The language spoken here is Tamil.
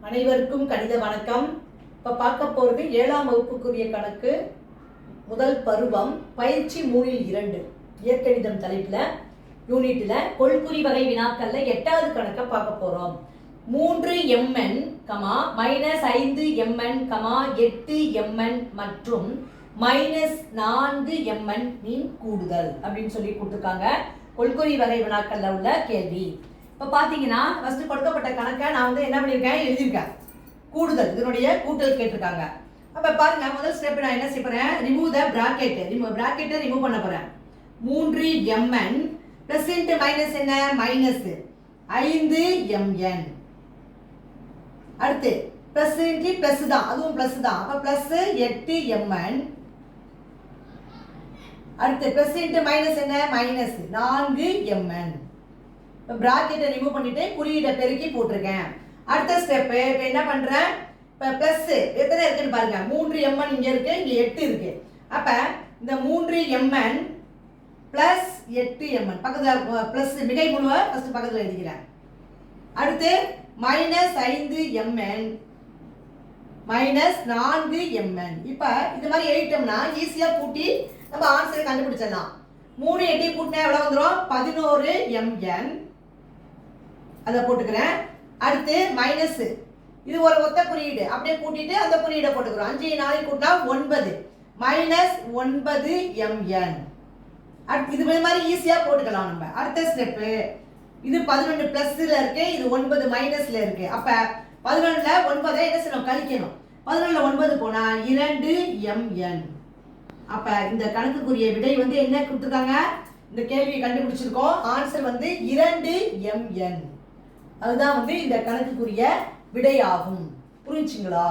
அனைவருக்கும் கணித வணக்கம். இப்போ பார்க்க போகிறது 7ஆம் வகுப்புக்குரிய கணக்கு, முதல் பருவம், பயிற்சி 3-2 இயற்கணிதம் தலைப்பில் யூனிட்டில் கொள்குறி வகை வினாக்களில் 8வது கணக்கை பார்க்க போகிறோம். 3mn, -5mn, 8mn மற்றும் -4mn மீன் கூடுதல் அப்படின்னு சொல்லி கொடுத்துருக்காங்க. கொள்குறி வகை வினாக்களில் உள்ள கேள்வி. இப்போ பார்த்தீங்கன்னா ஃபர்ஸ்ட் கொடுக்கப்பட்ட கணக்கை நான் வந்து என்ன பண்ணியிருக்கேன், எழுதியிருக்கேன். கூடுதல், இதனுடைய கூட்டல் கேட்டிருக்காங்க. அப்போ பாருங்க, முதல் ஸ்டெப் நான் என்ன செய்ய போறேன், ரிமூவ் த பிராக்கெட். பிராக்கெட்டை ரிமூவ் பண்ண போறேன். 3mn பிளஸ் இன்ட்டு மைனஸ் என்ன, மைனஸ் 5mn. அடுத்து பிளஸ் இன்ட்டு பிளஸ் தான், அதுவும் பிளஸ் தான். அப்போ பிளஸ் 8mn. அடுத்து பிளஸ் இன்ட்டு மைனஸ் என்ன, மைனஸ் 4mn. பிராக்கெட்டை ரிமூவ் பண்ணிட்டு குறியீடை பெருக்கி போட்டிருக்கேன். அடுத்த ஸ்டெப் இப்போ என்ன பண்றேன், இப்போ பிளஸ் எத்தனை இருக்குன்னு பாருங்க. 3mn இங்க இருக்கு, இங்க 8 இருக்கு. அப்ப இந்த 3mn பிளஸ் 8mn பக்கத்துல பிளஸ் மிகை முழுவ ஃபர்ஸ்ட் பக்கத்துல எழுதிக்கிறேன். அடுத்து மைனஸ் 5mn மைனஸ் 4mn. இப்ப இது மாதிரி எழுதிட்டோம்னா ஈஸியா கூட்டி நம்ம ஆன்சரை கண்டுபிடிச்சிடலாம். 3 8 கூட்டினா எவ்வளவு வந்துடும், 11mn. அதை போட்டுக்கிறேன். அடுத்து மைனஸ், இது ஒரு ஒத்த குறியீடு, அப்படியே கூட்டிட்டு அந்த குறியீடை போட்டுக்கிறோம். 5 4 கூட்டினா 9 மைனஸ் 9mn. அடுத்து இது மாதிரி ஈஸியா போட்டுக்கலாம் நம்ம. அடுத்த ஸ்டெப், இது 11 பிளஸ்ல இருக்கு, இது 9 மைனஸ்ல இருக்கு. அப்ப 11ல 9 என்ன செய்யணும், கழிக்கணும். 11ல 9 போனா 2mn. அப்ப இந்த கணக்குக்குரிய விடை வந்து என்ன கொடுத்துருக்காங்க, இந்த கேள்வியை கண்டுபிடிச்சிருக்கோம். ஆன்சர் வந்து 2mn. அதுதான் வந்து இந்த கணக்குக்குரிய விடை ஆகும். புரிஞ்சுங்களா?